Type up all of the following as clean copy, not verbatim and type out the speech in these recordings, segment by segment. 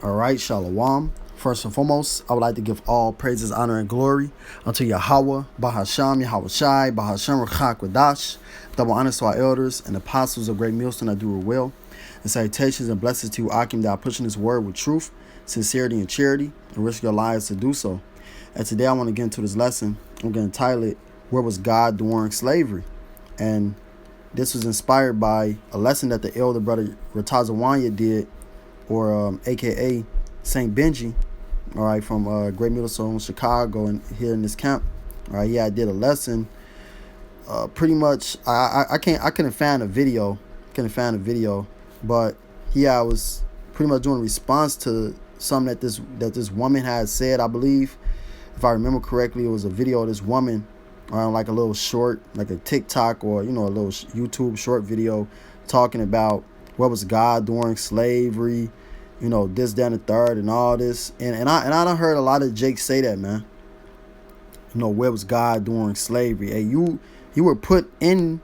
All right, Shalom. First and foremost, I would like to give all praises, honor, and glory unto Yahweh, Bahasham, Yahweh Shai, Bahasham, Rachak, Wadash. Double honors to our elders and apostles of Great Millstone that do it well. And salutations and blessings to you, Akim, that are pushing this word with truth, sincerity, and charity, and risk your lives to do so. And today I want to get into this lesson. I'm going to title it, Where Was God During Slavery? And this was inspired by a lesson that the elder brother Ratazawanya did, or aka Saint Benji, all right, from Great Millstone, Chicago, and here in this camp. All right, yeah, I did a lesson. Pretty much, I couldn't find a video, but yeah, I was pretty much doing a response to something that this woman had said. I believe, if I remember correctly, it was a video of this woman, like a little short, like a TikTok or a little YouTube short video, talking about what was God during slavery, this, that, and the third, and all this. And I done heard a lot of Jake say that, man. Where was God during slavery? Hey, you were put in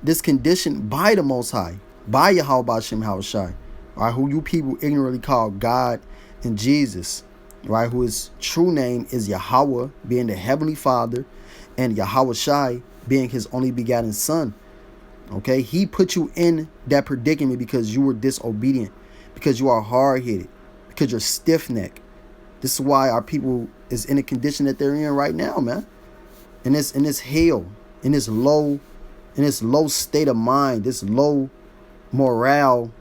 this condition by the Most High, by Yahweh Bashem Hawashai, right? Who you people ignorantly call God and Jesus, right? Who his true name is Yahweh, being the Heavenly Father, and Yahweh Shai being his only begotten Son. Okay, he put you in that predicament because you were disobedient, because you are hard-headed, because you're stiff-necked. This is why our people is in the condition that they're in right now, man. In this hell, in this low state of mind, this low morale,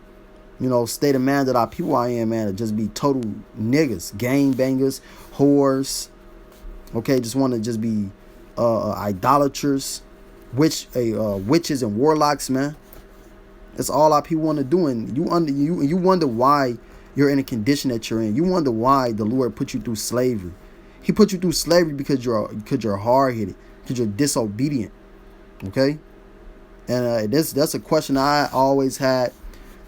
state of mind that our people are in, man, to just be total niggas, gang bangers, whores. Okay, just want to just be idolaters, witches and warlocks, man. That's all our people want to do, and you wonder why you're in a condition that you're in. You wonder why the Lord put you through slavery. He put you through slavery because you're hard-headed, because you're disobedient. Okay, and that's a question I always had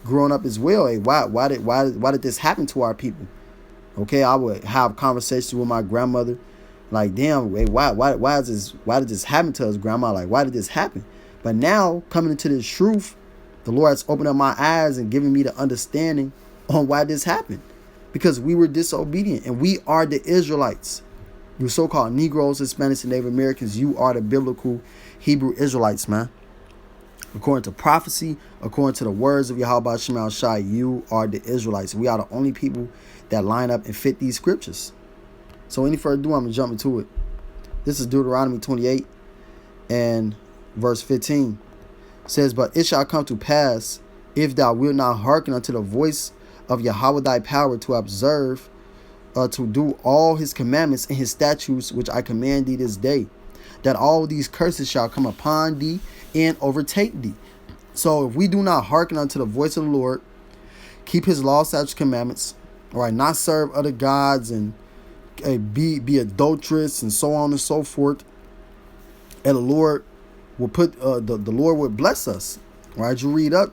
growing up as well. Hey, why did this happen to our people? Okay, I would have conversations with my grandmother, like, damn, hey, why did this happen to us, grandma? Like, why did this happen? But now, coming into this truth, the Lord has opened up my eyes and given me the understanding on why this happened. Because we were disobedient, and we are the Israelites. You so-called Negroes, Hispanics, and Native Americans, you are the biblical Hebrew Israelites, man. According to prophecy, according to the words of Yahweh Shema Shai, you are the Israelites. We are the only people that line up and fit these scriptures. So any further ado, I'm going to jump into it. This is Deuteronomy 28 and verse 15. It says, but it shall come to pass, if thou wilt not hearken unto the voice of Yahweh thy power to observe, to do all his commandments and his statutes which I command thee this day, that all these curses shall come upon thee and overtake thee. So if we do not hearken unto the voice of the Lord, keep his law, statutes, commandments, all right, not serve other gods, and be adulterous, and so on and so forth, and the Lord will put the Lord would bless us. Right? You read up,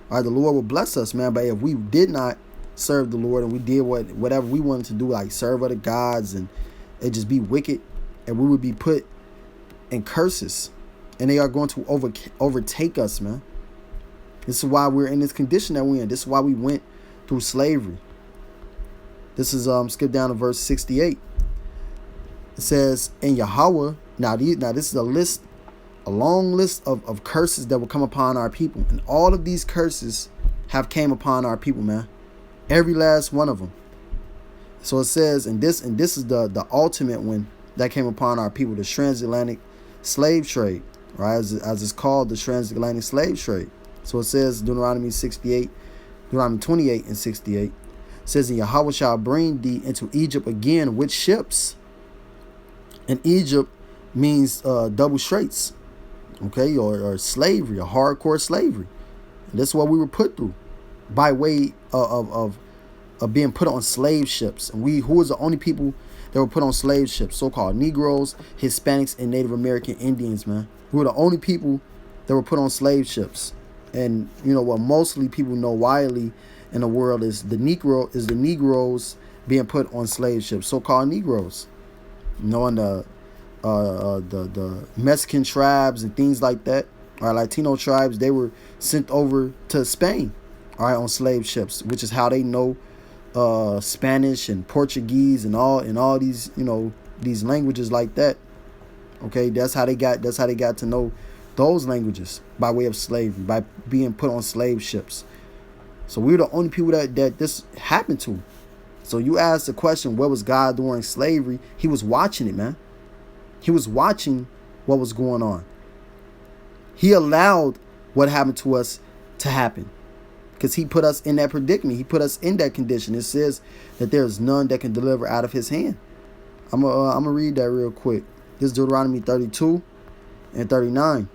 right? The Lord will bless us, man. But if we did not serve the Lord and we did whatever we wanted to do, like serve other gods, and it just be wicked, and we would be put in curses, and they are going to overtake us, man. This is why we're in this condition that we're in. This is why we went through slavery. This is skip down to verse 68. It says, in Yahweh, now this is a long list of curses that will come upon our people. And all of these curses have came upon our people, man. Every last one of them. So it says, and this is the ultimate one that came upon our people, the transatlantic slave trade, right? As it's called, the transatlantic slave trade. So it says, Deuteronomy 28 and 68. It says, and Yahweh shall bring thee into Egypt again with ships. And Egypt means double straits. Okay, or slavery, or hardcore slavery. And this is what we were put through by way of being put on slave ships. And who was the only people that were put on slave ships? So-called Negroes, Hispanics, and Native American Indians, man. Who were the only people that were put on slave ships. And what mostly people know widely in the world is the Negroes being put on slave ships, so-called Negroes. And the Mexican tribes and things like that, our Latino tribes, they were sent over to Spain, all right, on slave ships, which is how they know Spanish and Portuguese and all these, these languages like that. Okay, that's how they got to know those languages, by way of slavery, by being put on slave ships. So we were the only people that this happened to. So you ask the question, where was God during slavery? He was watching it, man. He was watching what was going on. He allowed what happened to us to happen, because he put us in that predicament. He put us in that condition. It says that there is none that can deliver out of his hand. I'm gonna read that real quick. This is Deuteronomy 32 and 39.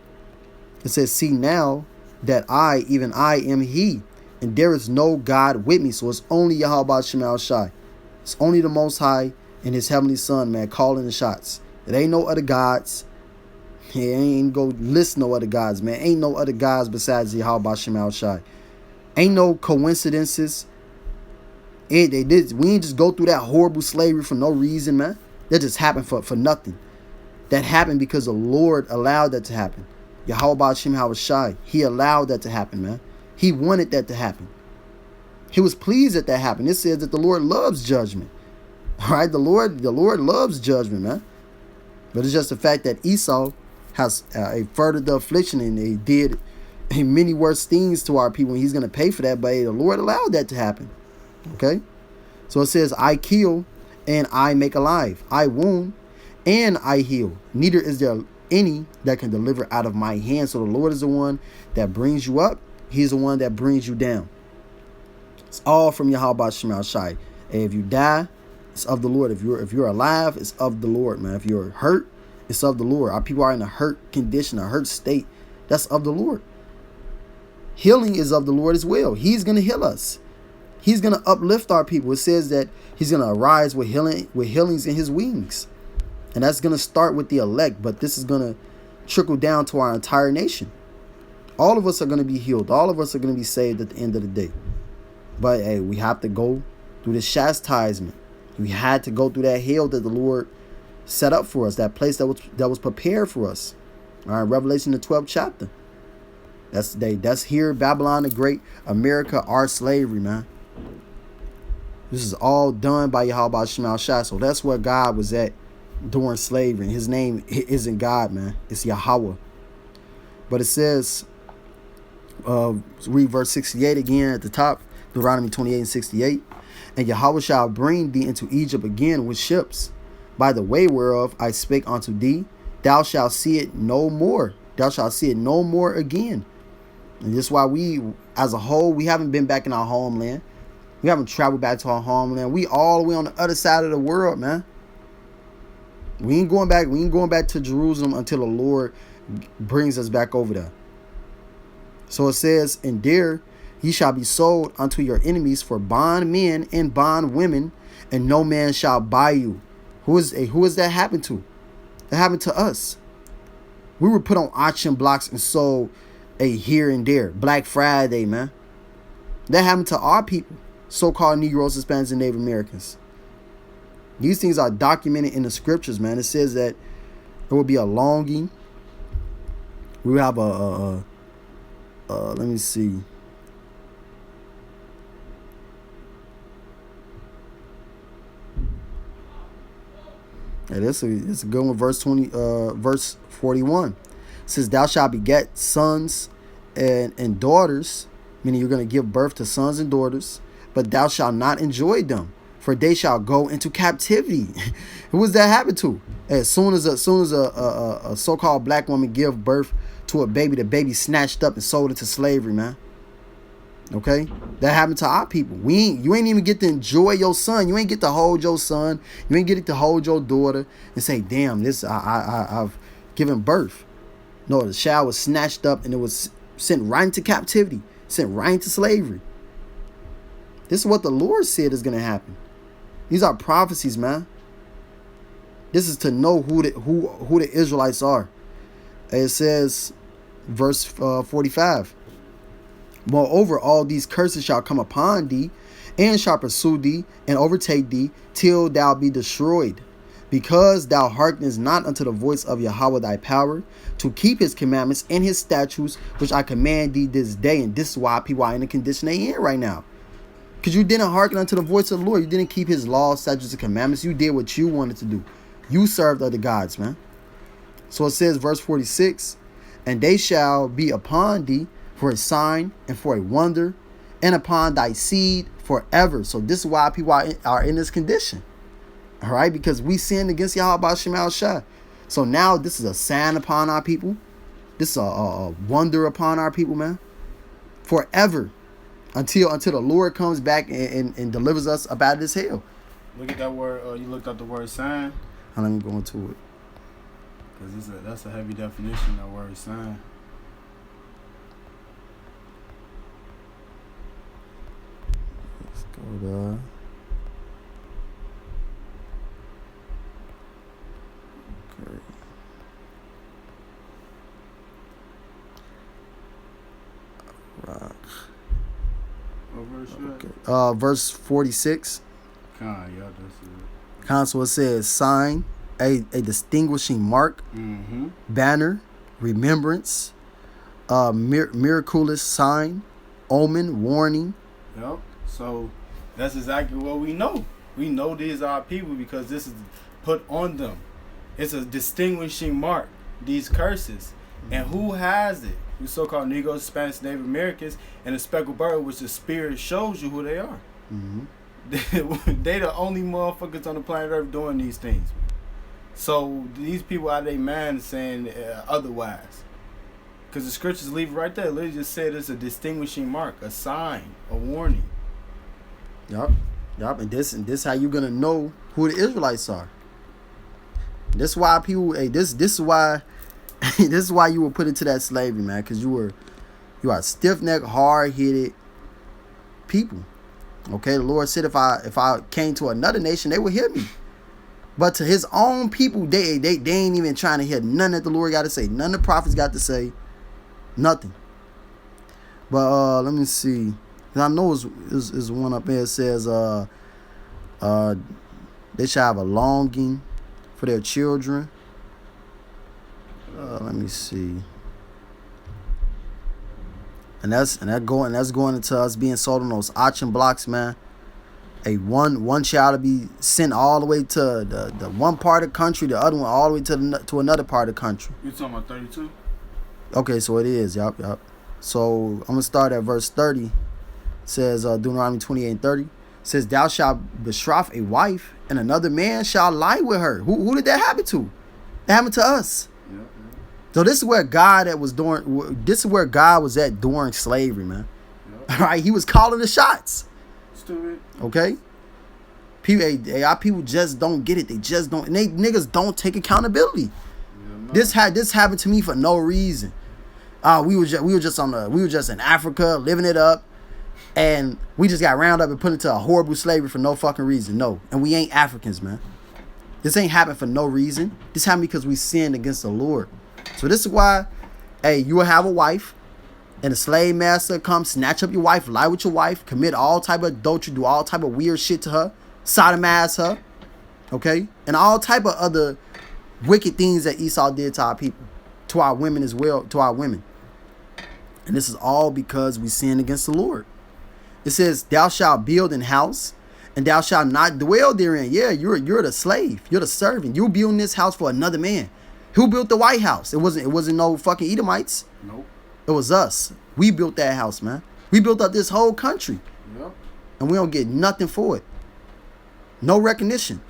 It says, see now that I, even I, am he, and there is no God with me. So it's only Yahweh Shema Shai. It's only the Most High and his heavenly Son, man, calling the shots. It ain't no other gods. He ain't go list no other gods, man. Ain't no other gods besides Yahweh Shema Shai. Ain't no coincidences. We ain't just go through that horrible slavery for no reason, man. That just happened for nothing. That happened because the Lord allowed that to happen. Yahweh Shema Shai. He allowed that to happen, man. He wanted that to happen. He was pleased that happened. It says that the Lord loves judgment. All right, the Lord loves judgment, man. But it's just the fact that Esau has furthered the affliction, and he did many worse things to our people, and he's going to pay for that. But the Lord allowed that to happen. Okay? So it says, I kill and I make alive. I wound and I heal. Neither is there any that can deliver out of my hand. So the Lord is the one that brings you up. He's the one that brings you down. It's all from Yahweh Shema Shai. And if you die, it's of the Lord. If you're alive, it's of the Lord, man. If you're hurt, it's of the Lord. Our people are in a hurt condition, a hurt state. That's of the Lord. Healing is of the Lord as well. He's going to heal us. He's going to uplift our people. It says that he's going to arise with healings in his wings. And that's going to start with the elect, but this is going to trickle down to our entire nation. All of us are going to be healed. All of us are going to be saved at the end of the day. But hey, we have to go through the chastisement. We had to go through that hell that the Lord set up for us, that place that was prepared for us. All right, Revelation the 12th chapter. That's here, Babylon the Great, America, our slavery, man. This is all done by Yahweh Shema Shai. So that's where God was at during slavery. His name isn't God, man. It's Yahweh. But it says, read verse 68 again at the top, Deuteronomy 28 and 68. And Yahweh shall bring thee into Egypt again with ships, by the way whereof I spake unto thee. Thou shalt see it no more. Thou shalt see it no more again. And this is why we, as a whole, we haven't been back in our homeland. We haven't traveled back to our homeland. We all the way on the other side of the world, man. We ain't going back to Jerusalem until the Lord brings us back over there. So it says, and there ye shall be sold unto your enemies for bondmen and bondwomen, and no man shall buy you. Who is that happened to? That happened to us. We were put on auction blocks and sold here and there. Black Friday, man. That happened to our people, so-called Negroes, Hispanics, and Native Americans. These things are documented in the scriptures, man. It says that there will be a longing. We will have let me see. Yeah, it's a good one. Verse 41. It says, thou shalt beget sons and daughters, meaning you're going to give birth to sons and daughters, but thou shalt not enjoy them, for they shall go into captivity. Who was that happen to? As soon as a so-called black woman give birth to a baby, the baby snatched up and sold into slavery, man. Okay, that happened to our people. You ain't even get to enjoy your son. You ain't get to hold your son. You ain't get to hold your daughter and say, "Damn, this I've given birth." No, the child was snatched up and it was sent right into captivity, sent right into slavery. This is what the Lord said is going to happen. These are prophecies, man. This is to know who the Israelites are. It says, verse 45. Moreover, all these curses shall come upon thee, and shall pursue thee, and overtake thee, till thou be destroyed, because thou hearkenest not unto the voice of Yahweh thy power, to keep his commandments and his statutes, which I command thee this day. And this is why people are in the condition they in right now. Because you didn't hearken unto the voice of the Lord. You didn't keep his laws, statutes, and commandments. You did what you wanted to do. You served other gods, man. So it says, verse 46, and they shall be upon thee for a sign and for a wonder, and upon thy seed forever. So this is why people are in this condition. All right, because we sinned against Yahweh Shema Shah. So now this is a sign upon our people. This is a wonder upon our people, man. Forever. Until the Lord comes back and delivers us up out of this hell. Look at that word. You looked up the word sign. Let me go into it. Because that's a heavy definition, that word sign. Let's go there. Okay. Right. What verse? Okay. Verse 46. Yeah, that's it. Counsel, it says, sign, a distinguishing mark, banner, remembrance, miraculous sign, omen, warning. Yep. So that's exactly what we know. We know these are our people because this is put on them. It's a distinguishing mark, these curses. And who has it? We so-called Negroes, Spanish, Native Americans, and the speckled bird, which the spirit shows you who they are. They the only motherfuckers on the planet Earth doing these things. So these people out of their mind saying otherwise. Because the scriptures leave it right there. It literally just said it's a distinguishing mark, a sign, a warning. Yup. And this how you gonna know who the Israelites are. This why people this is why this is why you were put into that slavery, man, because you are stiff-necked, hard-headed people. Okay, the Lord said if I came to another nation, they would hear me. But to his own people, they ain't even trying to hear none that the Lord got to say. None of the prophets got to say. Nothing. But let me see. I know it's one up there that says they shall have a longing for their children. Let me see. And that's going into us being sold on those auction blocks, man. A one child to be sent all the way to the one part of the country, the other one all the way to another part of the country. You talking about 32? Okay, so it is. Yup. So I'm gonna start at verse 30. It says Deuteronomy 28:30. It says, "Thou shalt betroth a wife, and another man shall lie with her." Who did that happen to? That happened to us. Yep. So this is where God was at during slavery, man. Yep. All right, he was calling the shots. Stupid. Okay. Our people just don't get it. They just don't. And they niggas don't take accountability. Yeah, no. This happened to me for no reason. We were just in Africa living it up, and we just got rounded up and put into a horrible slavery for no fucking reason. No, and we ain't Africans, man. This ain't happened for no reason. This happened because we sinned against the Lord. So this is why, you will have a wife, and a slave master come snatch up your wife, lie with your wife, commit all type of adultery, do all type of weird shit to her, sodomize her, okay, and all type of other wicked things that Esau did to our people, to our women as well, to our women. And this is all because we sinned against the Lord. It says, "Thou shalt build an house, and thou shalt not dwell therein." Yeah, you're the slave, you're the servant. You're building this house for another man. Who built the White House? It wasn't no fucking Edomites. Nope. It was us. We built that house, man. We built up this whole country. Yep. And we don't get nothing for it. No recognition.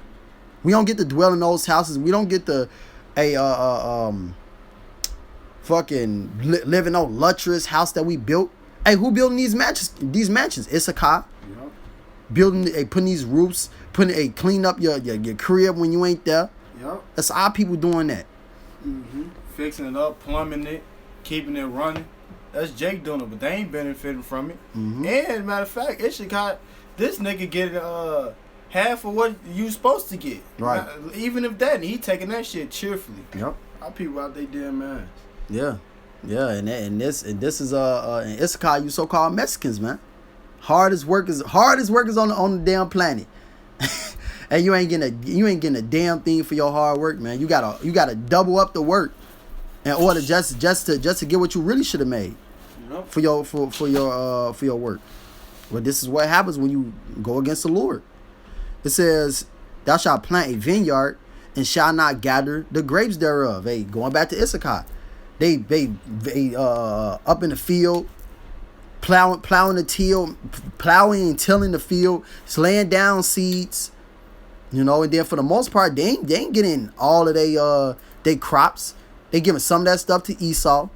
We don't get to dwell in those houses. We don't get to fucking live in no luxurious house that we built. Hey, who building these mansions? Issachar. Yep. Building, putting these roofs, clean up your crib when you ain't there. Yep. That's our people doing that. Fixing it up, plumbing it, keeping it running. That's Jake doing it, but they ain't benefiting from it. And matter of fact, Issachar, this nigga get half of what you supposed to get. Right. Even if that, and he taking that shit cheerfully. Yep. Our people out they damn ass. Yeah. And this is in Issachar, you so-called Mexicans, man. Hardest workers on the damn planet. And you ain't getting a damn thing for your hard work, man. You gotta double up the work in order just to get what you really should have made. Yep. For your work. Well, this is what happens when you go against the Lord. It says, thou shalt plant a vineyard and shall not gather the grapes thereof. Hey, going back to Issachar. They up in the field, plowing and tilling the field, laying down seeds, and then for the most part, they ain't getting all of they crops. They giving some of that stuff to Esau.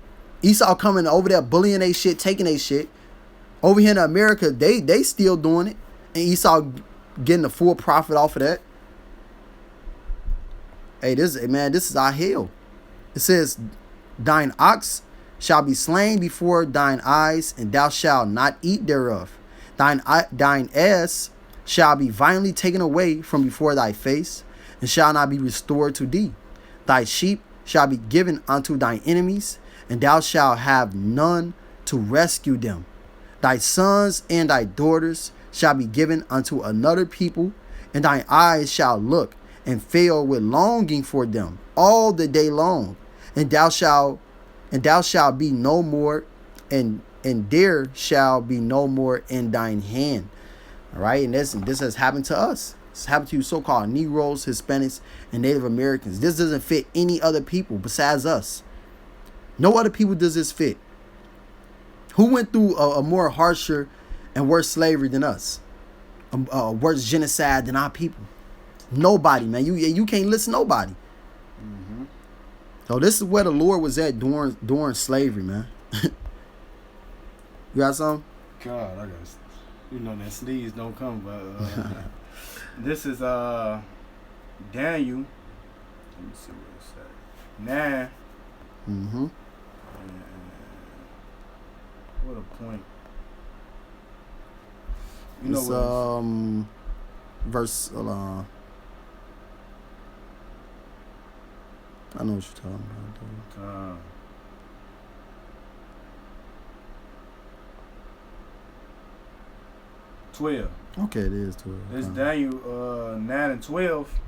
Esau coming over there bullying they shit, taking they shit. Over here in America, they still doing it, and Esau getting the full profit off of that. Hey, this is our hell. It says, thine ox shall be slain before thine eyes, and thou shalt not eat thereof. Thine ass shall be violently taken away from before thy face, and shall not be restored to thee. Thy sheep shall be given unto thine enemies, and thou shalt have none to rescue them. Thy sons and thy daughters shall be given unto another people, and thine eyes shall look and fail with longing for them all the day long. And thou shalt be no more, and there shall be no more in thine hand. All right, and this has happened to us. It's happened to you so-called Negroes, Hispanics, and Native Americans. This doesn't fit any other people besides us. No other people does this fit. Who went through a more harsher and worse slavery than us? A worse genocide than our people? Nobody, man. You can't listen to nobody. Mm-hmm. So this is where the Lord was at during slavery, man. You got something? God, I got, that sneeze don't come, but this is Daniel. Let me see what it says. 9. Mm-hmm. What a point. It's verse. I know what you're talking about. 12. Okay, it is 12. It's Daniel 9 and 12.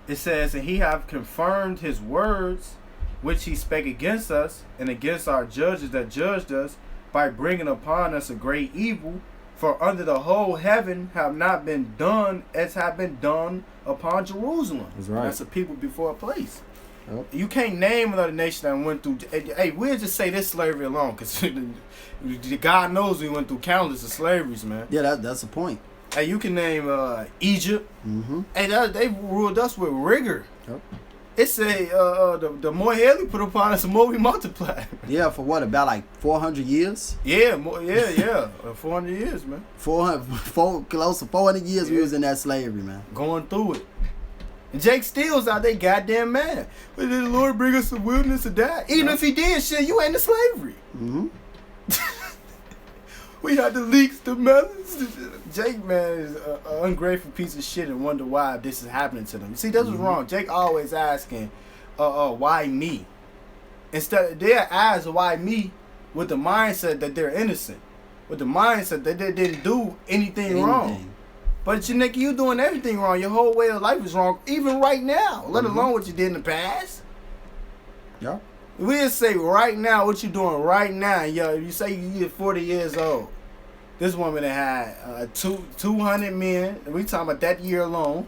It says, and he hath confirmed his words, which he spake against us, and against our judges that judged us, by bringing upon us a great evil. For under the whole heaven have not been done as have been done upon Jerusalem. That's right. That's a people before a place. Yep. You can't name another nation that went through. Hey, we'll just say this slavery alone, because God knows we went through countless of slaveries, man. Yeah, that's the point. Hey, you can name Egypt. Mm-hmm. Hey, they ruled us with rigor. Yep. It say the more hell we put upon us, the more we multiply. Yeah, for what, about like 400 years? Yeah, 400 years, man. Close to 400 years we was in that slavery, man. Going through it. And Jake Steele's out there goddamn mad. But did the Lord bring us to the wilderness to die? Even if he did, shit, you ain't in slavery. Mm-hmm. We had the leaks, the melons. Jake, man, is an ungrateful piece of shit and wonder why this is happening to them. See, that's what's wrong. Jake always asking, why me? Instead, they're asking why me with the mindset that they're innocent. With the mindset that they didn't do anything wrong. But nigga, you doing everything wrong. Your whole way of life is wrong, even right now, let alone what you did in the past. Yeah. We'll say right now what you doing right now. Yo, you say you're 40 years old. This woman that had 200 men. We talking about that year alone.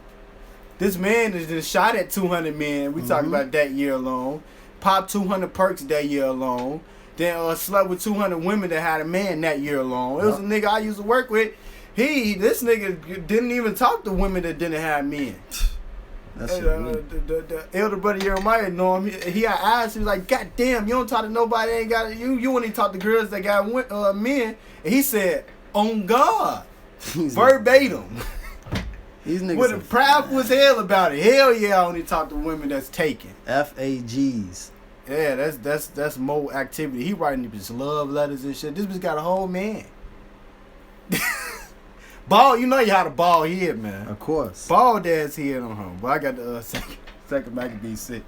This man is just shot at 200 men. We talking about that year alone. Popped 200 perks that year alone. Then slept with 200 women that had a man that year alone. It was a nigga I used to work with. This nigga didn't even talk to women that didn't have men. That's the elder brother Jeremiah know him. He had asked, he was like, God damn, you don't talk to nobody that ain't got you. You only talk to girls that got men. And he said, on God. Verbatim. These niggas with a proud as hell about it. Hell yeah, I only talk to women that's taken. FAGs. Yeah, that's more activity. He writing these love letters and shit. This bitch got a whole man. Ball, you know you had a ball head, man. Of course. Bald ass head on him. But I got the second Maccabee 6.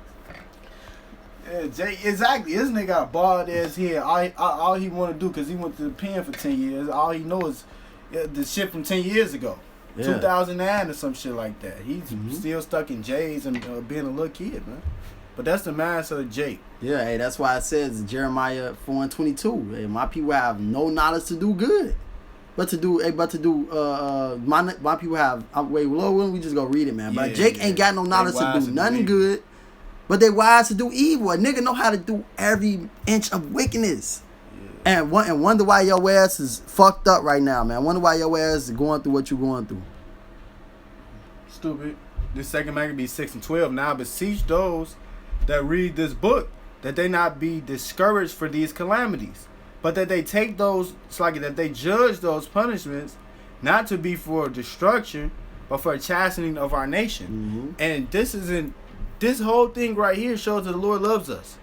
Yeah, Jay, exactly. This nigga got a bald ass head. All he want to do, because he went to the pen for 10 years, all he knows is the shit from 10 years ago. Yeah. 2009 or some shit like that. He's still stuck in J's and being a little kid, man. But that's the mindset of Jake. Yeah, hey, that's why it says Jeremiah 4:22. Hey, my people have no knowledge to do good. But to do my people have wait, Lord, we just go read it, man. But Yeah, Jake ain't got no knowledge to do nothing good. But they wise to do evil. A nigga know how to do every inch of wickedness. Yeah. And wonder why your ass is fucked up right now, man. Wonder why your ass is going through what you going through. Stupid. This second Maccabees 6:12. Now beseech those that read this book that they not be discouraged for these calamities, but that they take those, it's like that they judge those punishments not to be for destruction, but for a chastening of our nation. And this whole thing right here shows that the Lord loves us.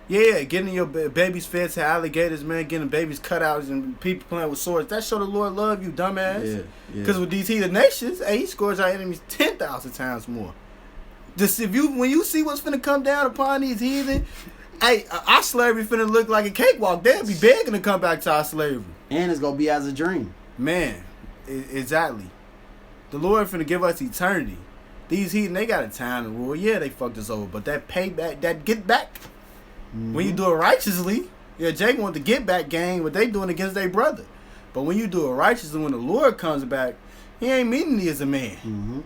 Yeah, getting your babies fed to alligators, man, getting babies cut out and people playing with swords. That show the Lord love you, dumbass. Yeah. Because with these heathen nations, hey, he scores our enemies 10,000 times more. Just when you see what's finna come down upon these heathen, hey, our slavery finna look like a cakewalk. They'll be begging to come back to our slavery. And it's gonna be as a dream. Man, exactly. The Lord finna give us eternity. These heathen, they got a time to rule. Yeah, they fucked us over, but that payback, that get back, when you do it righteously, yeah, Jake want the get back game, but they doing against their brother. But when you do it righteously, when the Lord comes back, he ain't meaning he as a man.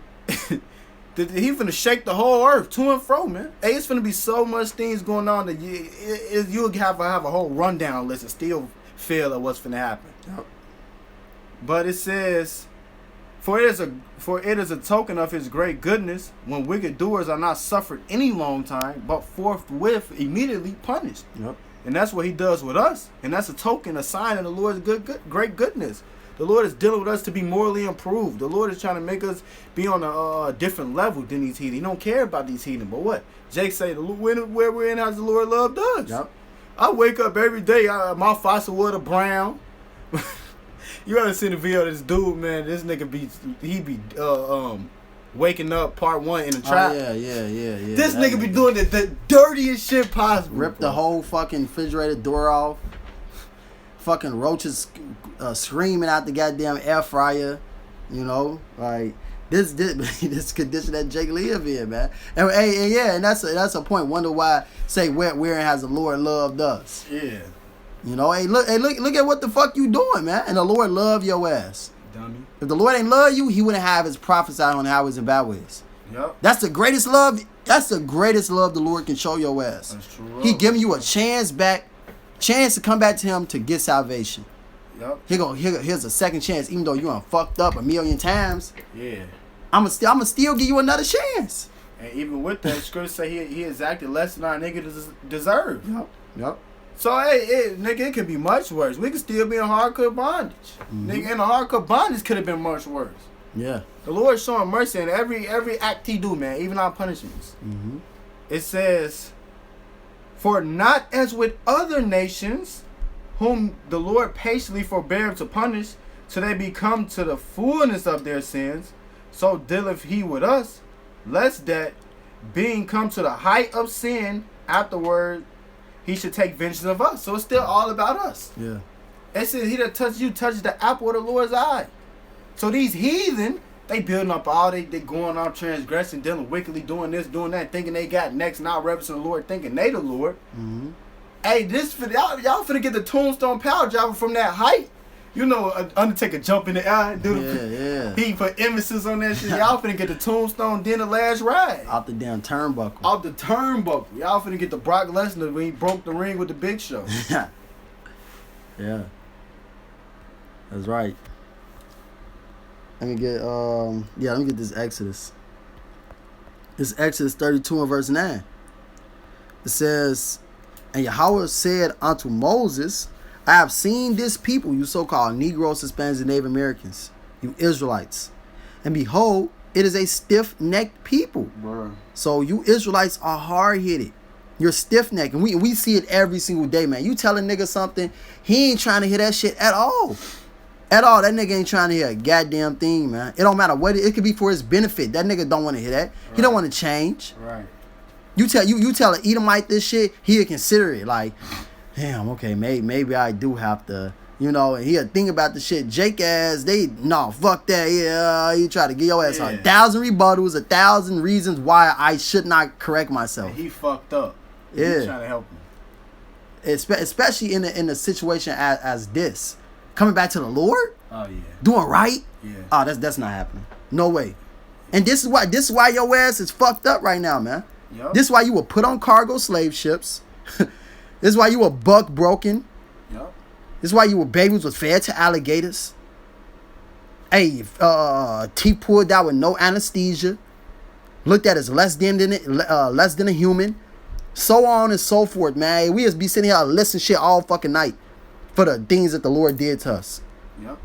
He finna shake the whole earth to and fro, man. Hey, it's finna be so much things going on that you'll have a whole rundown list and still feel of what's finna happen. Yep. But it says, For it is a token of his great goodness when wicked doers are not suffered any long time, but forthwith immediately punished. Yep. And that's what he does with us. And that's a token, a sign of the Lord's great goodness. The Lord is dealing with us to be morally improved. The Lord is trying to make us be on a different level than these heathen. He don't care about these heathen. But what? Jake say, where we're in as the Lord loved us. Yep. I wake up every day, my fossil water brown. You gotta see the video of this dude, man. This nigga be waking up part 1 in the trap. Yeah. This nigga be doing the dirtiest shit possible. Rip the whole fucking refrigerator door off. Fucking roaches screaming out the goddamn air fryer. You know, like this condition that Jake live in, man. And that's a point. Wonder why say where has the Lord loved us? Yeah. You know, look at what the fuck you doing, man. And the Lord love your ass. Dummy. If the Lord ain't love you, he wouldn't have his prophesy on highways and byways. Yep. That's the greatest love. That's the greatest love the Lord can show your ass. That's true. He giving you a chance to come back to him to get salvation. Yep. Here's a second chance, even though you done fucked up 1,000,000 times. Yeah. I'ma still give you another chance. And even with that, scripture say he has acted less than our nigga deserve. Yep. So, nigga, it could be much worse. We could still be in hardcore bondage. Nigga, in the hardcore bondage could have been much worse. Yeah. The Lord showing mercy in every act he do, man, even our punishments. It says, for not as with other nations, whom the Lord patiently forbear to punish, till they become to the fullness of their sins, so dealeth he with us, lest that, being come to the height of sin, afterward he should take vengeance of us. So it's still all about us. Yeah. It says he that touches you touches the apple of the Lord's eye. So these heathen, they building up all they going on transgressing, dealing wickedly, doing this, doing that, thinking they got next, not reverencing the Lord, thinking they the Lord. Hey, y'all finna get the tombstone power driver from that height. You know, Undertaker jump in the air, he put emphasis on that shit. Y'all finna get the tombstone, then the last ride. Out the damn turnbuckle. Y'all finna get the Brock Lesnar when he broke the ring with the Big Show. Yeah. That's right. Let me get this Exodus. It's Exodus 32 and verse 9. It says, and Yahweh said unto Moses, I have seen this people, you so-called Negroes, Hispanics, and Native Americans, you Israelites. And behold, it is a stiff-necked people. Bruh. So you Israelites are hard-headed. You're stiff-necked. And we see it every single day, man. You tell a nigga something, he ain't trying to hear that shit at all. At all. That nigga ain't trying to hear a goddamn thing, man. It don't matter what it could be for his benefit. That nigga don't want to hear that. Right. He don't want to change. Right. You tell an Edomite this shit, he'll consider it like, damn, okay, maybe I do have to, you know, and he'll think about the shit. Jake ass, fuck that, yeah, he try to get your ass 1,000 rebuttals, 1,000 reasons why I should not correct myself. And he fucked up. Yeah. He's trying to help him. Especially in a situation as this. Coming back to the Lord, Oh yeah. doing right. Yeah. Oh, that's not happening. No way. And this is why your ass is fucked up right now, man. Yep. This is why you were put on cargo slave ships. This is why you were buck broken. Yep. This is why you were babies was fed to alligators. Hey, teeth pulled out with no anesthesia. Looked at as less than a human. So on and so forth, man. We just be sitting here listening shit all fucking night for the things that the Lord did to us. Yep.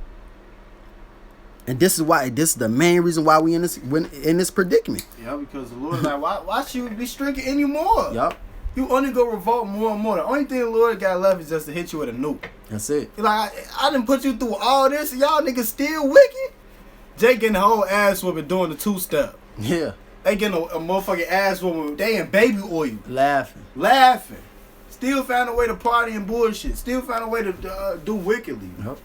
And this is the main reason why we in this predicament. Yeah, because the Lord is like, why should we be stricken anymore? Yup. You only go revolt more and more. The only thing the Lord got left is just to hit you with a nuke. That's it. He's like, I didn't put you through all this, and y'all niggas still wicked. Jake getting the whole ass whooping doing the 2-step. Yeah. They getting a motherfucking ass whooping. They in baby oil. Laughing. Still found a way to party and bullshit. Still found a way to do wickedly. Yep.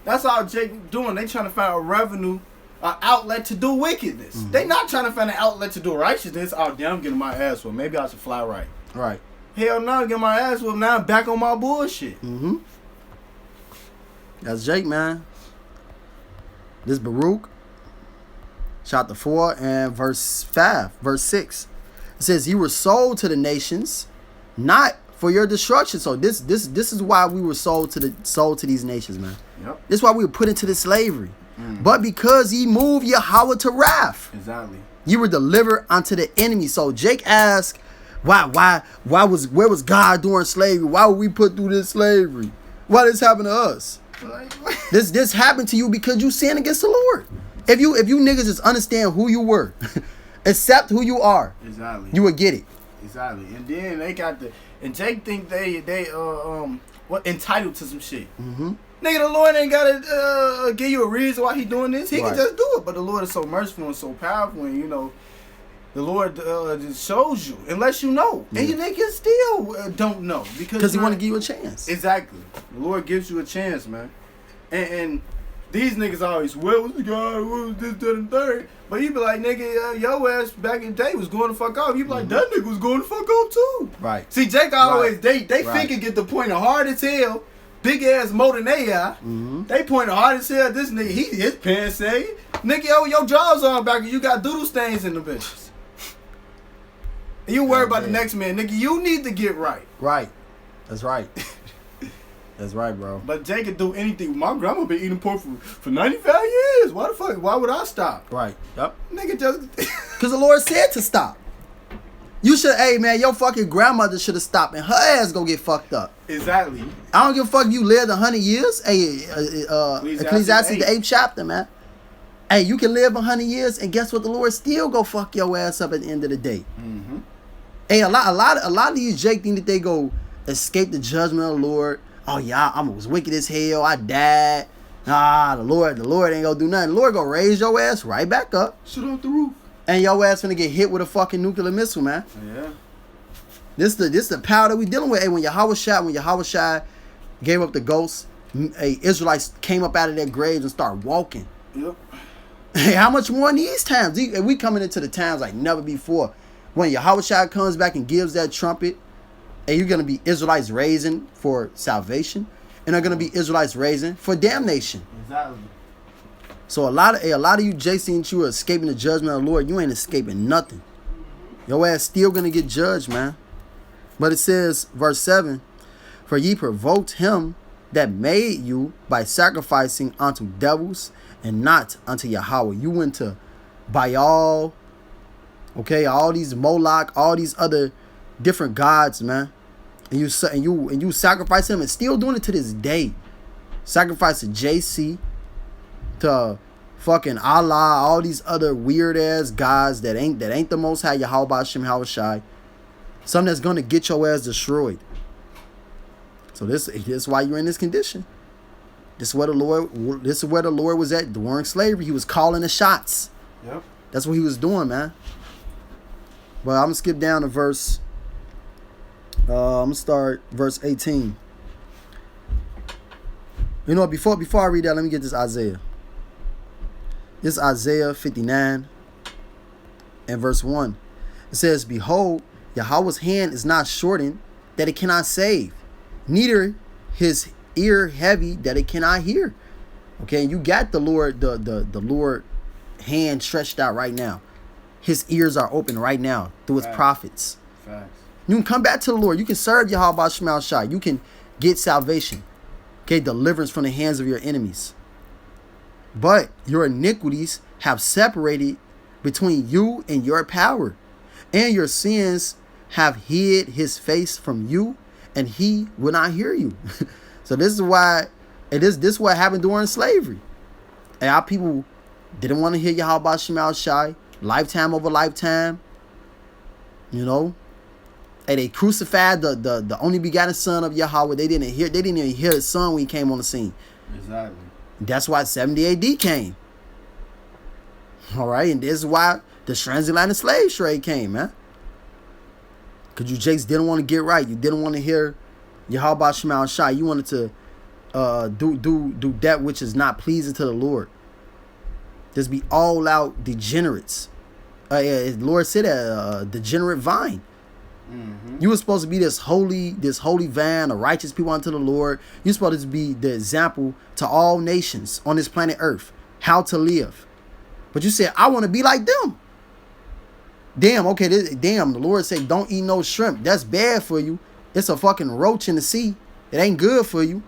That's all Jake doing. They trying to find a revenue, an outlet to do wickedness. Mm-hmm. They not trying to find an outlet to do righteousness. Oh, damn, I'm getting my ass whooped. Maybe I should fly right. Right. Hell no, I'm getting my ass whooped. Now I'm back on my bullshit. Mm-hmm. That's Jake, man. This Baruch, chapter 4 and verse 6. It says, "You were sold to the nations, not for your destruction." So this is why we were sold to these nations, man. Yep. This is why we were put into this slavery. But because ye moved Yahweh to wrath, Exactly. you were delivered unto the enemy. So Jake asked, where was God during slavery? Why were we put through this slavery? Why did this happen to us? This happened to you because you sinned against the Lord. If you niggas just understand who you were, accept who you are, Exactly. you would get it. Exactly. And then they got and Jake think they entitled to some shit. Mm-hmm. Nigga, the Lord ain't gotta give you a reason why he doing this. He Right. can just do it. But the Lord is so merciful and so powerful, and the Lord just shows you unless you know, and you niggas still don't know Because he want to give you a chance. Exactly. The Lord gives you a chance, man. And these niggas always, where was God? Where was this, that, and third? But you be like, nigga, your ass back in the day was going to fuck off. You be like, that nigga was going to fuck off too. Right. See, Jake always, Right. they Right. figure get the point hard as hell. Big ass more than they are. Mm-hmm. They point hard as hell. This nigga, his pants say, nigga, your jaw's on back and you got doodle stains in the bitches. And you worry about the next man. Nigga, you need to get right. Right. That's right. That's right, bro. But Jake can do anything. My grandma been eating pork for 95 years. Why the fuck? Why would I stop? Right. Yep. Nigga just... Because the Lord said to stop. You should, hey man, your fucking grandmother should have stopped and her ass gonna get fucked up. Exactly. I don't give a fuck if you lived 100 years. Hey, Ecclesiastes the 8th chapter, man. Hey, you can live 100 years and guess what? The Lord still go fuck your ass up at the end of the day. Mm-hmm. Hey, a lot of these Jake think that they go escape the judgment of the Lord. Oh yeah, I was wicked as hell. I died. Nah, the Lord ain't gonna do nothing. The Lord gonna raise your ass right back up. Shit off the roof. And your ass finna get hit with a fucking nuclear missile, man. Yeah. This the power that we dealing with. Hey, when Yahweh gave up the ghosts, Israelites came up out of their graves and started walking. Yep. Hey, how much more in these times? We coming into the times like never before. When Yahweh comes back and gives that trumpet, and you're gonna be Israelites raising for salvation, and they're gonna be Israelites raising for damnation. Exactly. So a lot of you Jason, you are escaping the judgment of the Lord. You ain't escaping nothing. Your ass still gonna get judged, man. But it says, verse 7, "For ye provoked him that made you by sacrificing unto devils and not unto Yahweh." You went to Baal, okay, all these Moloch, all these other different gods, man. And you sacrifice him and still doing it to this day. Sacrifice to JC, to fucking Allah, all these other weird ass gods that ain't the Most High Yahweh Hashem Hawashai. Something that's gonna get your ass destroyed. So this is why you're in this condition. This is where the Lord was at during slavery. He was calling the shots. Yep. That's what he was doing, man. But I'm gonna skip down to verse. I'm gonna start verse 18. You know, before I read that, let me get this Isaiah. This is Isaiah 59 and verse 1. It says, "Behold, Yahweh's hand is not shortened that it cannot save, neither his ear heavy that it cannot hear. Okay, and you got the Lord, the Lord hand stretched out right now. His ears are open right now through his Facts. prophets. Facts. You can come back to the Lord. You can serve Yahweh Shema Shai. You can get salvation. Okay, deliverance from the hands of your enemies. But your iniquities have separated between you and your power. And your sins have hid his face from you, and he will not hear you. So this is why, this is what happened during slavery. And our people didn't want to hear Yahweh Shema Shai, lifetime over lifetime. You know, and they crucified the only begotten son of Yahweh. They didn't even hear his son when he came on the scene. Exactly. That's why 70 AD came. All right, and this is why the transatlantic slave trade came, man. Because you jakes didn't want to get right. You didn't want to hear Yahweh Shema Shai. You wanted to do that which is not pleasing to the Lord. Just be all out degenerates. Lord said that degenerate vine. Mm-hmm. You were supposed to be this holy vine, a righteous people unto the Lord. You're supposed to be the example to all nations on this planet Earth, how to live. But you said, I want to be like them. Damn, okay, the Lord said, don't eat no shrimp. That's bad for you. It's a fucking roach in the sea. It ain't good for you.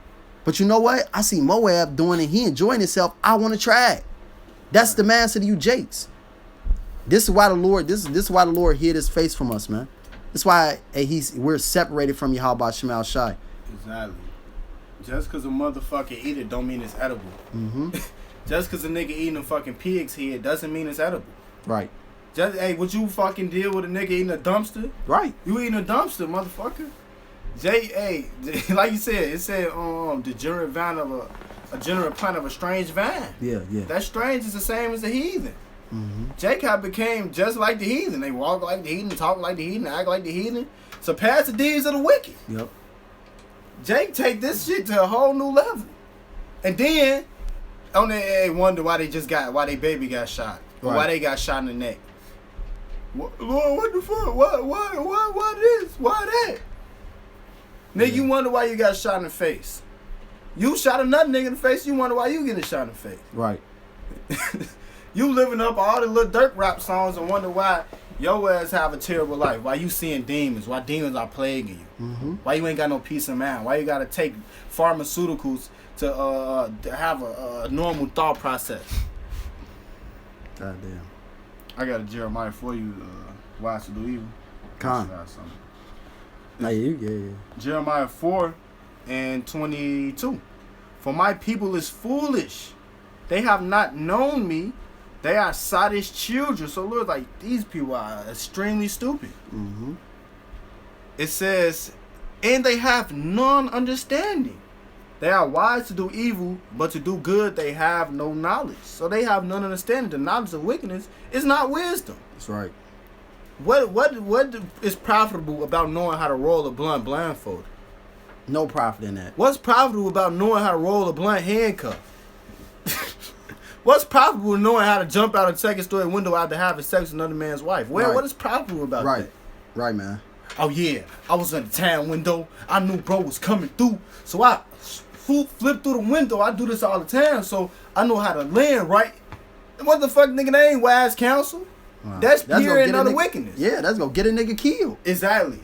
But you know what? I see Moab doing it. He enjoying himself. I want to try it. That's the master to you jakes. This is why the Lord, this is why the Lord hid his face from us, man. That's why we're separated from Yahweh Shema Shai. Exactly. Just because a motherfucker eat it don't mean it's edible. Mm-hmm. Just because a nigga eating a fucking pig's head doesn't mean it's edible. Right. Just, hey, would you fucking deal with a nigga eating a dumpster? Right. You eating a dumpster, motherfucker. Like you said, it said degenerate vine of a generate plant of a strange vine. Yeah. That strange is the same as the heathen. Mm-hmm. Jacob became just like the heathen. They walk like the heathen, talk like the heathen, act like the heathen. Surpass the deeds of the wicked. Yep. Jake take this shit to a whole new level. And then they wonder why they baby got shot. Or why they got shot in the neck. Lord, what the fuck? What this? Why that? Nigga, you wonder why you got shot in the face. You shot another nigga in the face, you wonder why you getting shot in the face. Right. You living up all the little dirt rap songs and wonder why your ass have a terrible life. Why you seeing demons? Why demons are plaguing you? Mm-hmm. Why you ain't got no peace of mind? Why you gotta take pharmaceuticals to have a normal thought process? Goddamn. I got a Jeremiah for you. Wise to do evil. Con. Yeah. Jeremiah 4:22. For my people is foolish. They have not known me. They are sottish children. So Lord, like, these people are extremely stupid. Mm-hmm. It says, and they have none understanding. They are wise to do evil, but to do good they have no knowledge. So they have none understanding. The knowledge of wickedness is not wisdom. That's right. What is profitable about knowing how to roll a blunt blindfolded? No profit in that. What's profitable about knowing how to roll a blunt handcuffed? What's profitable in knowing how to jump out a second-story window after having sex with another man's wife? Right. What is profitable about that? Right, man. Oh, yeah. I was in the town window. I knew bro was coming through. So I flipped through the window. I do this all the time. So I know how to land right. What the fuck, nigga? That ain't wise counsel. Wow. That's pure and utter nigga, wickedness. Yeah, that's gonna get a nigga killed. Exactly.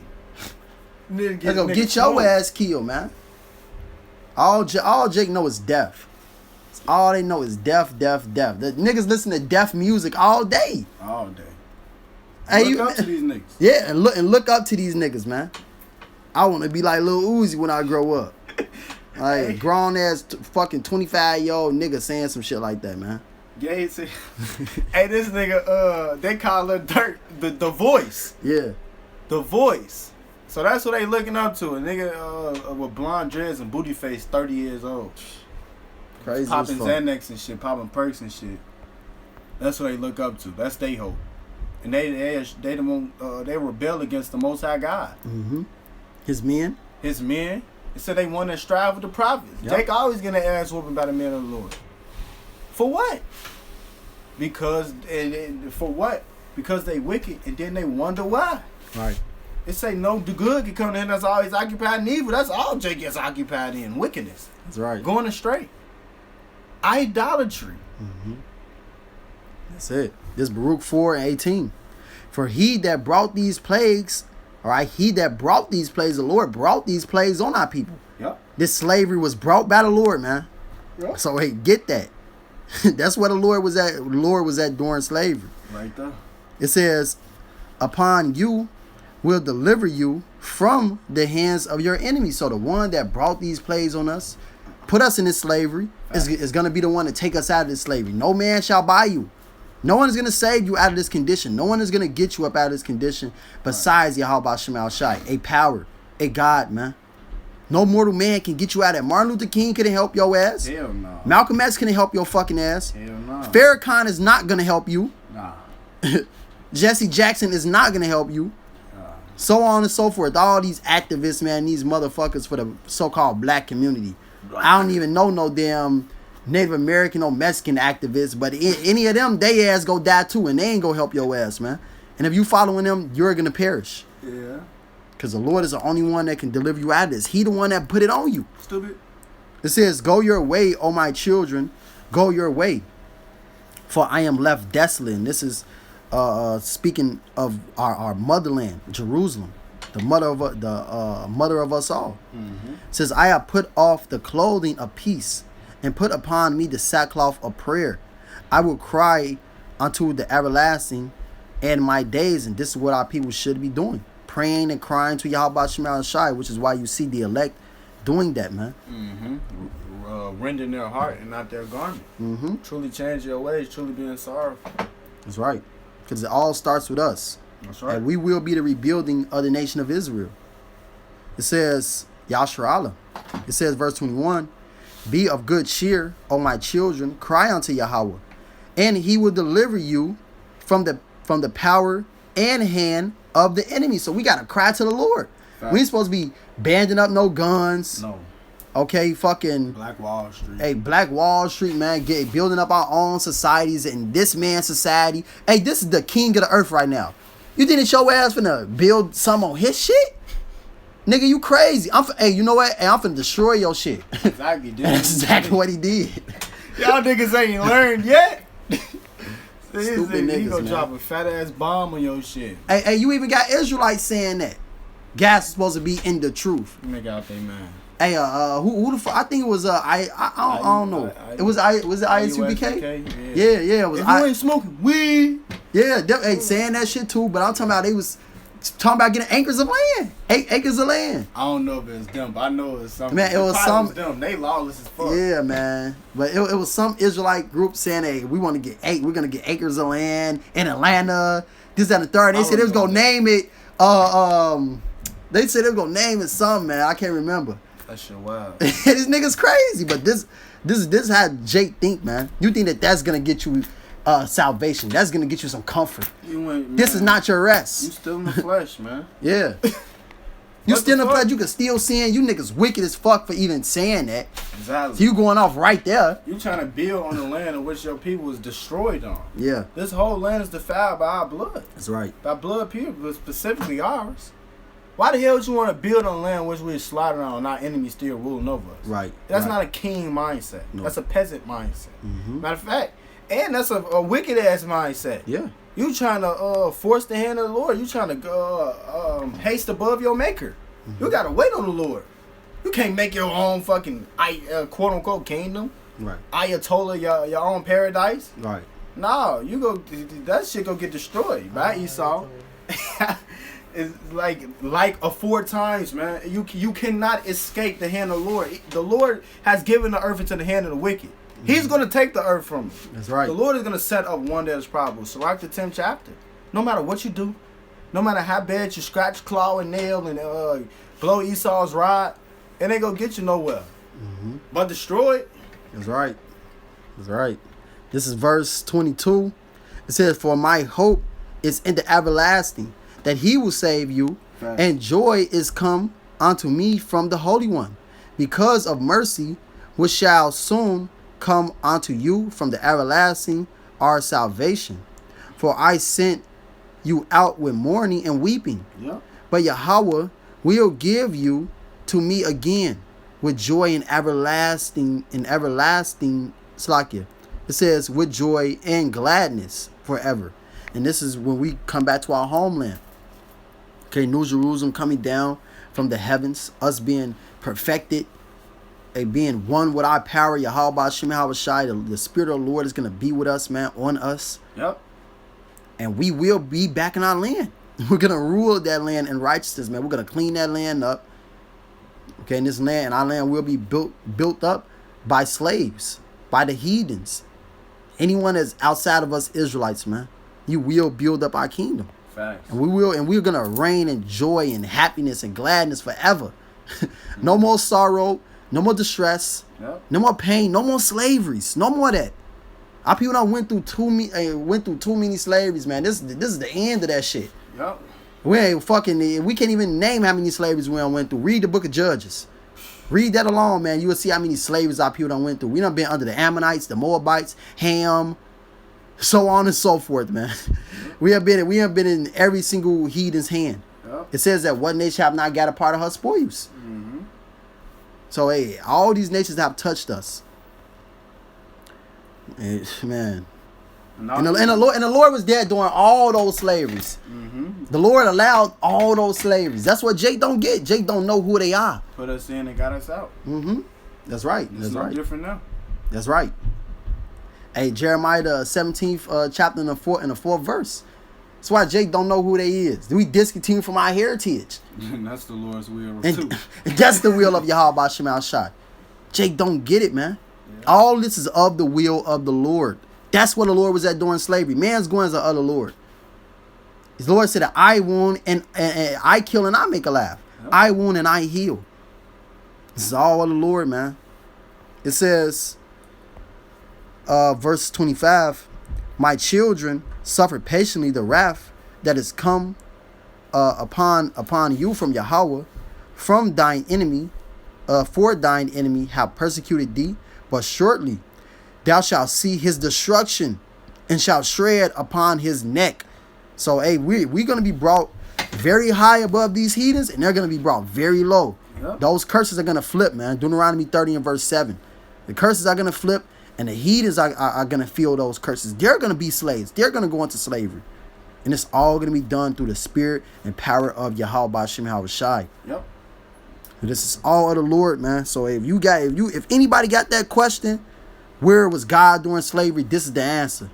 That's gonna get your ass killed, man. All Jake know is death. All they know is death. The niggas listen to death music all day. All day. Hey, Look up to these niggas. Yeah, and look up to these niggas, man. I want to be like Lil Uzi when I grow up. Like, Hey. grown ass fucking 25-year-old nigga saying some shit like that, man. Gates. Hey, this nigga, they call her Dirt the voice. Yeah. The voice. So that's what they looking up to. A nigga with blonde dreads and booty face, 30 years old. Crazy as Popping fuck. Xanax and shit, popping perks and shit. That's what they look up to. That's they hope. And they rebel against the Most High God. Mm-hmm. His men. His men. They said they want to strive with the prophets. Yep. Jake always getting their ass whooping by the men of the Lord. For what? Because for what? Because they wicked, and then they wonder why. Right. It say no the good can come to him that's always occupied in evil. That's all Jake gets occupied in. Wickedness. That's right. Going astray. idolatry. That's it. This Baruch 4:18. For he that brought these plagues, all right, he that brought these plagues, the Lord brought these plagues on our people. Yep. This slavery was brought by the Lord, man. Yep. So hey, get that. That's where the Lord was at. The Lord was at during slavery. Right there. It says, upon you will deliver you from the hands of your enemies. So the one that brought these plagues on us, put us in this slavery, is going to be the one to take us out of this slavery. No man shall buy you. No one is going to save you out of this condition. No one is going to get you up out of this condition besides Yahweh Shema Shai, a power, a God, man. No mortal man can get you out of it. Martin Luther King couldn't help your ass. Hell no. Malcolm X couldn't help your fucking ass. Hell no. Farrakhan is not going to help you. Nah. Jesse Jackson is not going to help you. So on and so forth. All these activists, man, these motherfuckers for the so-called black community. I don't even know no damn Native American or Mexican activists, but any of them, they ass go die too, and they ain't gonna help your ass, man. And if you following them, you're gonna perish. Yeah. Because the Lord is the only one that can deliver you out of this. He the one that put it on you. Stupid. It says, go your way, O my children, go your way. For I am left desolate. And this is speaking of our motherland, Jerusalem, the mother of us all. Mm-hmm. It says, I have put off the clothing of peace and put upon me the sackcloth of prayer. I will cry unto the everlasting and my days. And this is what our people should be doing. Praying and crying to Yahweh Shema Shai, which is why you see the elect doing that, man. Mm-hmm. Rending their heart and not their garment. Mm-hmm. Truly change your ways, truly being sorrowful. That's right. Because it all starts with us. That's right. And we will be the rebuilding of the nation of Israel. It says, Yasharallah. It says, verse 21, be of good cheer, O my children, cry unto Yahweh, and he will deliver you from the power and hand of the enemy. So we got to cry to the Lord. Fact. We ain't supposed to be banding up no guns. No. Okay, fucking Black Wall Street. Hey, Black Wall Street, man, building up our own societies and this man's society. Hey, this is the king of the earth right now. You think that your ass finna build some on his shit? Nigga, you crazy. Hey, you know what? Hey, I'm finna destroy your shit. Exactly, dude. That's exactly what he did. Y'all niggas ain't learned yet. Stupid He niggas, gonna man. drop a fat ass bomb on your shit. Hey, you even got Israelites saying that. Gas is supposed to be in the truth. You make out they man. Hey, who the fuck? I think it was I don't know. It was it ISUBK? Yeah, it was. If you ain't smoking weed, Yeah, hey, saying that shit too. But I'm talking about they was talking about getting acres of land, 8 acres of land. I don't know if it's them, but I know it's something. Man, it was some. Them. They lawless as fuck. Yeah, man. But it was some Israelite group saying, "Hey, we're gonna get acres of land in Atlanta." This, that, and the third. They said they was gonna name it. They said they was gonna name it something, man. I can't remember. That shit wild. This nigga's crazy, but this is how Jake think, man. You think that that's gonna get you salvation? That's gonna get you some comfort. This is not your rest. You still in the flesh, man. Yeah. You still in the flesh. You can still sin. You niggas wicked as fuck for even saying that. Exactly. So you going off right there. You trying to build on the land in which your people was destroyed on. Yeah. This whole land is defiled by our blood. That's right. By blood people, but specifically ours. Why the hell would you want to build on land which we're slaughtering on and our enemies still ruling over us? Right. That's right. not a king mindset. No. That's a peasant mindset. Mm-hmm. Matter of fact, and that's a wicked ass mindset. Yeah. You trying to force the hand of the Lord. You trying to haste above your maker. Mm-hmm. You gotta wait on the Lord. You can't make your own fucking quote unquote kingdom. Right. Ayatollah, your own paradise. Right. No, you go. That shit go get destroyed by Esau. It's like a 4 times, man. You cannot escape the hand of the Lord. The Lord has given the earth into the hand of the wicked. He's gonna take the earth from you. That's right. The Lord is gonna set up one that is probable. So like the 10th chapter. No matter what you do, no matter how bad you scratch, claw, and nail, and blow Esau's rod, it ain't gonna get you nowhere. Mm-hmm. But destroy it. That's right. That's right. This is verse 22. It says, "For my hope is in the everlasting, that he will save you, Right. and joy is come unto me from the Holy One, because of mercy, which shall soon come unto you from the everlasting, our salvation. For I sent you out with mourning and weeping, Yeah. but Yahweh will give you to me again with joy and everlasting Slakia. It says, with joy and gladness forever. And this is when we come back to our homeland. Okay, New Jerusalem coming down from the heavens, us being perfected, being one with our power, Yahweh Hashem Yahweh Shai, the Spirit of the Lord is going to be with us, man, on us. Yep. And we will be back in our land. We're going to rule that land in righteousness, man. We're going to clean that land up. Okay, and this land, and our land will be built up by slaves, by the heathens. Anyone that's outside of us Israelites, man, you will build up our kingdom. Facts. And we're going to reign in joy and happiness and gladness forever. No more sorrow, no more distress, Yep. no more pain, no more slaveries, no more of that. Our people done went through too many slaveries, man. This is the end of that shit. Yep. We can't even name how many slaveries we done went through. Read the book of Judges. Read that alone, man. You will see how many slaveries our people done went through. We done been under the Ammonites, the Moabites, Ham, so on and so forth, man. We have been in every single heathen's hand. Yep. It says that one nation have not got a part of her spoils. Mm-hmm. So hey, all these nations have touched us. Man. And the Lord was there during all those slaveries. Mm-hmm. The Lord allowed all those slaveries. That's what Jake don't get. Jake don't know who they are. Put us in and got us out. Mm-hmm. That's right. It's That's no right. different now. That's right. Hey, Jeremiah the 17th chapter in the fourth verse. That's why Jake don't know who they is. We discontinue from our heritage. And that's the Lord's will And too. that's the will of Yahweh Shema Shai. Jake don't get it, man. Yeah. All this is of the will of the Lord. That's what the Lord was at during slavery. Man's goings are of the Lord. His Lord said that I wound and I kill and I make alive. Yep. I wound and I heal. This is all of the Lord, man. It says, verse 25, my children suffer patiently the wrath that is come upon you from Yahweh, from thine enemy, for thine enemy have persecuted thee, but shortly thou shalt see his destruction and shalt shred upon his neck. So hey, we're going to be brought very high above these heathens, and they're going to be brought very low. Yep. Those curses are going to flip, man. Deuteronomy 30 and verse 7. The curses are going to flip, and the heathens are going to feel those curses. They're going to be slaves. They're going to go into slavery. And it's all going to be done through the spirit and power of Yahweh Hashem Yahweh Shai. Yep. And this is all of the Lord, man. So if anybody got that question, where was God during slavery? This is the answer.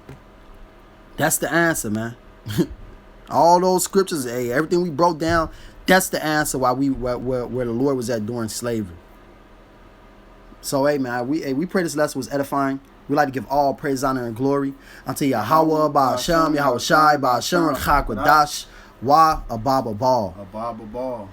That's the answer, man. All those scriptures, hey, everything we broke down, that's the answer why where the Lord was at during slavery. So hey, man, we pray this lesson was edifying. We like to give all praise, honor, and glory unto Yahweh, Ba'ashem, Yahweh Shai, Ba'ashem, Chak Wadash, Wa Ababa Ball. Ababa Ball.